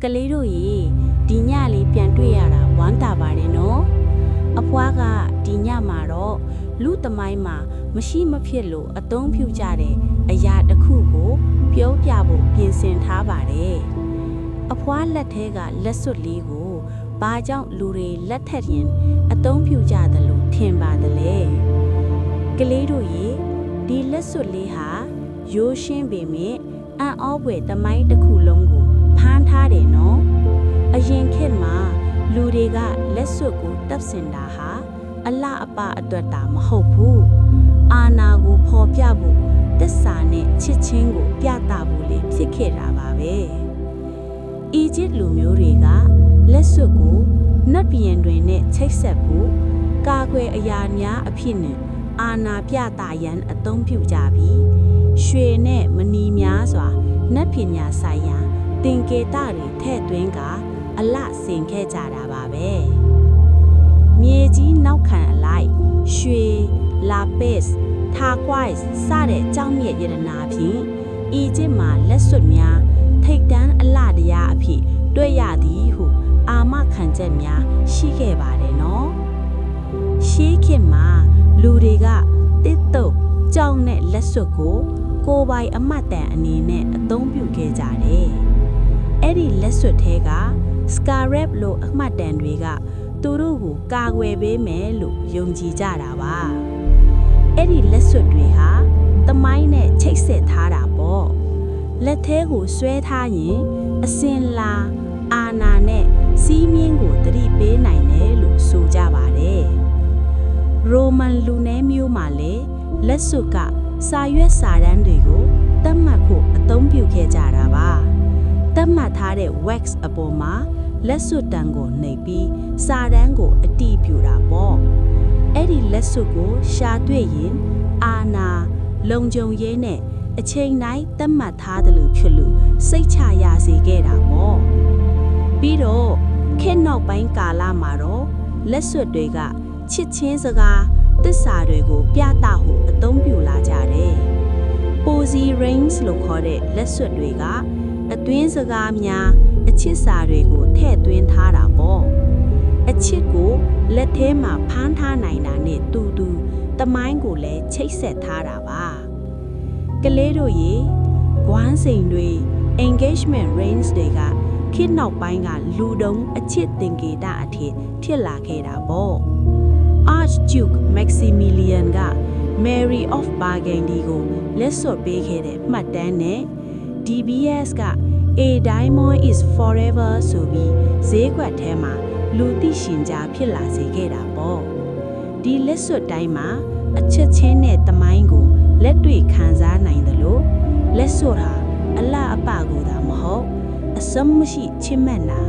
ကလေးတို့ရေဒီညလေးပြန်တွေ့ရတာဝမ်းသာပါတယ်နော်အဖွားကဒီညမှာတော့လူသမိုင်းမှာမရှိမဖြစ်လို့အသုံးပြုကြတဲ့အရာတစ်ခုကိုပြောပြဖို့ပြင်ဆင်ထားပါတယ်အဖွားလက်ထဲကလက်စွပ်လေးကိုဘာကြောင့်လူတွေလက်ထက်ရင်အသုံးပြုကြတယ်လို့ထင်ပါတယ်လေကလေးတို့ရေဒီလက်စွပ်လေးဟာရိုးရှင်းပေမဲ့အံ့ဩဖွယ်သမိုင်းတစ်ခုလုံးကိုဖမ်းထားတယ်နော်အရင်ခေတ်မှာလူတွေကလက်စွပ်ကိုတပ်ဆင်တာဟာအလှအပအတွက်တာမဟုတ်ဘူးအာနာကိုဖော်ပြဖို့တစ္ဆာနဲ့ချစ်ချင်းကိုပြသဖို့လေဖြစ်ခဲ့တာပါပဲအီဂျစ်လူမျိုးတွေကလက်စွပ်ကိုနတ်ပြည်တွင်နဲ့ချိတ်ဆက်ဖို့ကာကွယ်အရာများအဖြစ်နဲ့အာနာပြသရန်အသုံးပြုကြပြီးရွှေနဲ့မနီများစွာနတ်ပညာဆိုင်ရာသင်္ကေတတွေထည့်သွင်းကအလှဆင်ခဲ့ကြတာပါပဲမြေကြီးနောက်ခံအလိုက်ရွှေလာပစ်ထာကွိုက်စတဲ့ကြောင်းမြတ်ရတနာဖြင့်အီဂျစ်မှာလက်စွပ်များထိတ်တန်းအလှတရားအဖြစ်တွေ့ရသည်ဟုအာမခံချက်များရှိခဲ့ပါတယ်နော်ရှေးခေတ်မှာလူတွေကတစ်တုပ်ကြောင်းနဲ့လက်စွပ်ကိုကိုယ်ပိုင်အမှတ်တန်အနေနဲ့အသုံးပြုခဲ့ကြတယ်အဲ့ဒီလက်စွပ်ထဲက scarab လို့အမှတ်တန်တွေကသူတို့ကိုကာကွယ်ပေးမယ်လို့ယုံကြည်ကြတာပါအဲ့ဒီလက်စွပ်တွေဟာသမိုင်းနဲ့ချိတ်ဆက်ထားတာပေါ့လက်ထဲကိုဆွဲထားရင်အစင်လာအာနာနဲ့စီးမြင်းကိုတတိပေးနိုင်တယ်လို့ဆိုကြပါတယ်ရိုမန်လူနည်းမျိုးမှာလည်းလက်စွပ်ကစာရွက်စာတမ်းတွေကိုတတ်မှတ်ဖို့အသုံးပြုခဲ့ကြတာပါတတ်မှတ်ထားတဲ့ wax အပေါ်မှာလက်စွပ်တံကိုနှိပ်ပြီးစာတမ်းကိုအတိပြုတာပေါ့အဲ့ဒီလက်စွပ်ကိုရှာတွေ့ရင်အာနာလုံခြုံရေးနဲ့အချိန်တိုင်းတတ်မှတ်ထားတယ်လို့ဖြစ်လို့စိတ်ချရစေခဲ့တာပေါ့ပြီးတော့ခေတ်နောက်ပိုင်းကာလမှာတော့လက်စွပ်တွေကချစ်ချင်းစကားသစ္စာတွေကိုပြသဖို့အသုံးပြုလာကြတယ် Posy rings လို့ခေါ်တဲ့လက်စွပ်တွေကအတွင်းစကားများအချစ်စာတွေကိုထည့်သွင်းထားတာပေါ့အချစ်ကိုလက်ထဲမှာဖမ်းထားနိုင်တာနဲ့တူတူတမိုင်းကိုလည်းချိတ်ဆက်ထားတာပါကလေးတို့ရေဂွမ်းစိန်တွေ engagement rings တွေကခေတ်နောက်ပိုင်းကလူတုံးအချစ်သင်္ကေတအထည်ဖြစ်လာခဲ့တာပေါ့ Archduke Maximilian က Mary of Burgundy ကိုလက်စွပ်ပေးခဲ့တဲ့မှတ်တမ်းနဲ့ DBS က A diamond is forever ဆိုပြီးဈေးကွက်ထဲမှာလူသိရှင်ကြားဖြစ်လာစေခဲ့တာပေါ့ဒီလက်စွပ်တိုင်းမှာအချက်ချင်းနဲ့တမိုင်းကိုလက်တွေ့ခံစားနိုင်တယ်လို့လက်စွပ်ဟာအလှအပကိုသာမဟုတ်အစမ်းမရှိချစ်မှတ်နာ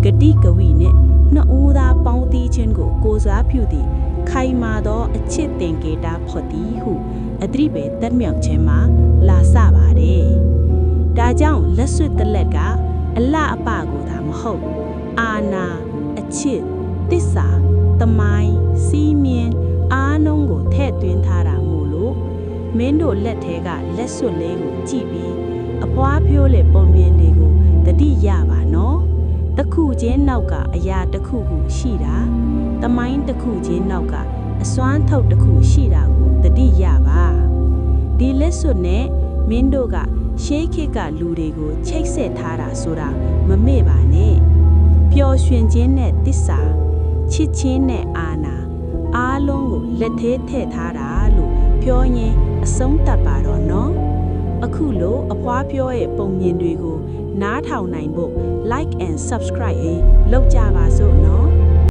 ဂတိကဝိနဲ့နှစ်ဦးသားပေါင်းတီးခြင်းကိုကိုစားပြုသည့်ခိုင်မာသောအချစ်တင်ကေတာဖို့သည်ဟုအသတိပဲတက်မြောက်ခြင်းမှာလာစပါတယ်ဒါကြောင့်လက်စွပ်တစ်လက်ကအလှအပကိုသာမဟုတ်အာနာအချစ်တစ္ဆာတမိုင်းစီးမြင်းအားလုံးကိုထည့်သွင်းထားတာမို့လို့မင်းတို့လက်ထဲကလက်စွပ်လေးကိုကြည့်ပြီးအဖွားဖြိုးလေပုံမြင်တွေကိုတတိရပါနော်တခုချင်းနောက်ကအရာတစ်ခုခုရှိတာတမိုင်းတစ်ခုချင်းနောက်ကအစွမ်းထုတ်တစ်ခုရှိတာကိုတတိရပါဒီလက်စွပ်နဲ့မင်းတို့ကရှေးခေတ်ကလူတွေကိုချိတ်ဆက်ထားတာဆိုတာမမေ့ပါနဲ့ပျော်ရွှင်ခြင်းနဲ့တစ္ဆာချစ်ချင်းနဲ့အာနာအားလုံးကိုလက်သေးထည့်ထားတာလို့ပြောရင်အဆုံးသတ်ပါတော့နော်အခုလိုအဖွားပြောရဲ့ပုံမြင်တွေကိုနားထောင်နိုင်ဖို့ like and subscribe လုပ်ကြပါစို့နော်